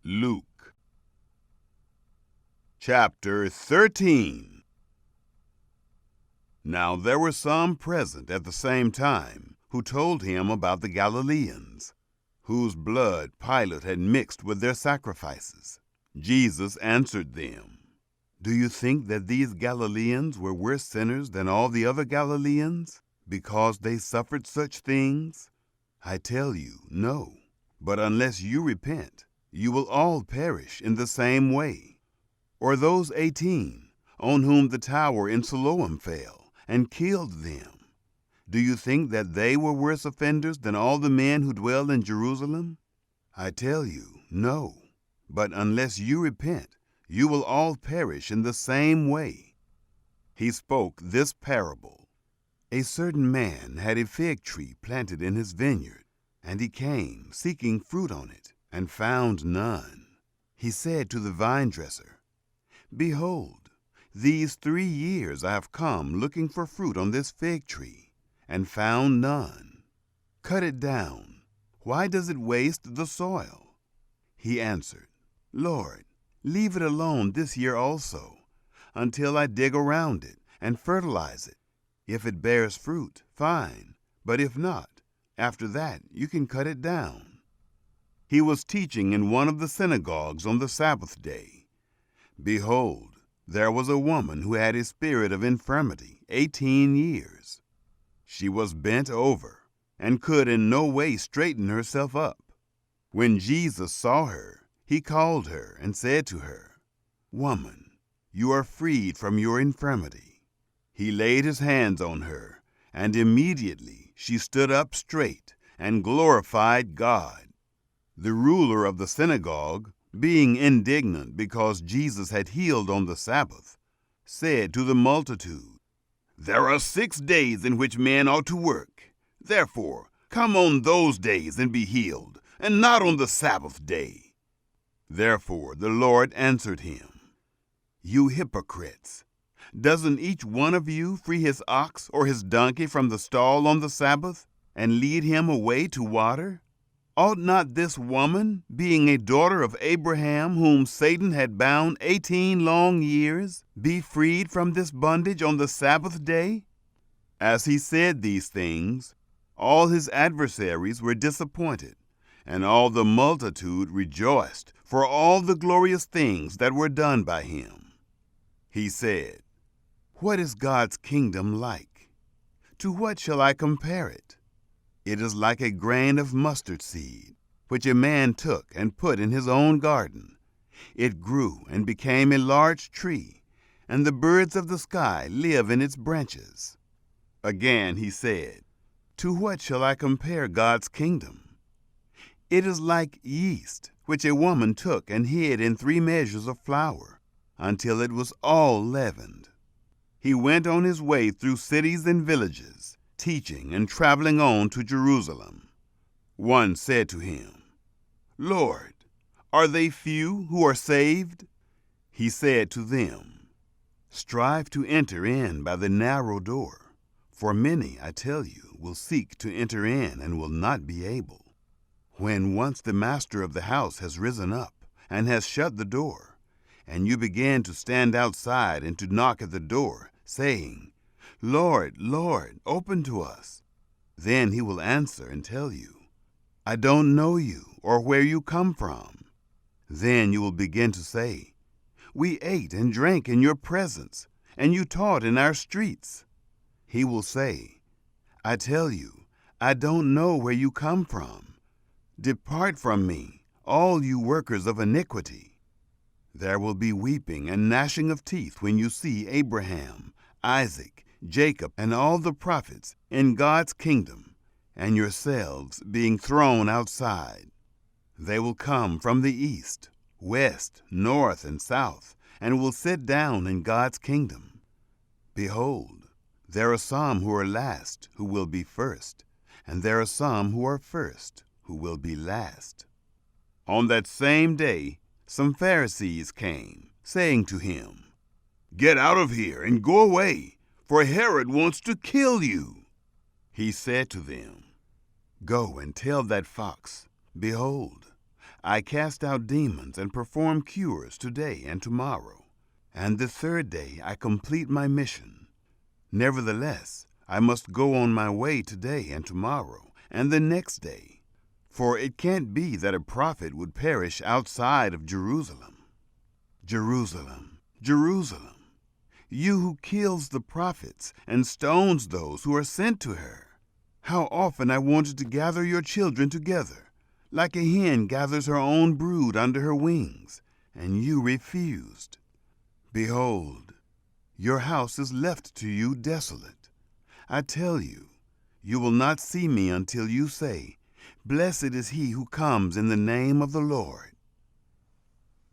Luke chapter 13. Now there were some present at the same time who told him about the Galileans, whose blood Pilate had mixed with their sacrifices. Jesus answered them, "Do you think that these Galileans were worse sinners than all the other Galileans, because they suffered such things? I tell you, no. But unless you repent, you will all perish in the same way. Or those 18, on whom the tower in Siloam fell and killed them, do you think that they were worse offenders than all the men who dwell in Jerusalem? I tell you, no. But unless you repent, you will all perish in the same way." He spoke this parable. A certain man had a fig tree planted in his vineyard, and he came, seeking fruit on it, and found none. He said to the vine dresser, "Behold, these 3 years I have come looking for fruit on this fig tree, and found none. Cut it down. Why does it waste the soil?" He answered, "Lord, leave it alone this year also, until I dig around it and fertilize it. If it bears fruit, fine, but if not, after that you can cut it down." He was teaching in one of the synagogues on the Sabbath day. Behold, there was a woman who had a spirit of infirmity 18 years. She was bent over, and could in no way straighten herself up. When Jesus saw her, he called her and said to her, "Woman, you are freed from your infirmity." He laid his hands on her, and immediately she stood up straight and glorified God. The ruler of the synagogue, being indignant because Jesus had healed on the Sabbath, said to the multitude, "There are 6 days in which men ought to work. Therefore, come on those days and be healed, and not on the Sabbath day." Therefore the Lord answered him, "You hypocrites! Doesn't each one of you free his ox or his donkey from the stall on the Sabbath and lead him away to water? Ought not this woman, being a daughter of Abraham, whom Satan had bound 18 long years, be freed from this bondage on the Sabbath day?" As he said these things, all his adversaries were disappointed, and all the multitude rejoiced for all the glorious things that were done by him. He said, "What is God's kingdom like? To what shall I compare it? It is like a grain of mustard seed, which a man took and put in his own garden. It grew and became a large tree, and the birds of the sky live in its branches." Again he said, "To what shall I compare God's kingdom? It is like yeast, which a woman took and hid in 3 measures of flour, until it was all leavened." He went on his way through cities and villages, teaching and traveling on to Jerusalem. One said to him, "Lord, are they few who are saved?" He said to them, "Strive to enter in by the narrow door, for many, I tell you, will seek to enter in and will not be able. When once the master of the house has risen up and has shut the door, and you begin to stand outside and to knock at the door, saying, 'Lord, Lord, open to us,' then he will answer and tell you, 'I don't know you or where you come from.' Then you will begin to say, 'We ate and drank in your presence, and you taught in our streets.' He will say, 'I tell you, I don't know where you come from. Depart from me, all you workers of iniquity.' There will be weeping and gnashing of teeth when you see Abraham, Isaac, Jacob, and all the prophets in God's kingdom, and yourselves being thrown outside. They will come from the east, west, north, and south, and will sit down in God's kingdom. Behold, there are some who are last who will be first, and there are some who are first who will be last." On that same day, some Pharisees came, saying to him, "Get out of here and go away, for Herod wants to kill you." He said to them, "Go and tell that fox, Behold, I cast out demons and perform cures today and tomorrow, and the third day I complete my mission. Nevertheless, I must go on my way today and tomorrow and the next day, for it can't be that a prophet would perish outside of Jerusalem. Jerusalem, Jerusalem, you who kills the prophets and stones those who are sent to her. How often I wanted to gather your children together, like a hen gathers her own brood under her wings, and you refused. Behold, your house is left to you desolate. I tell you, you will not see me until you say, Blessed is he who comes in the name of the Lord.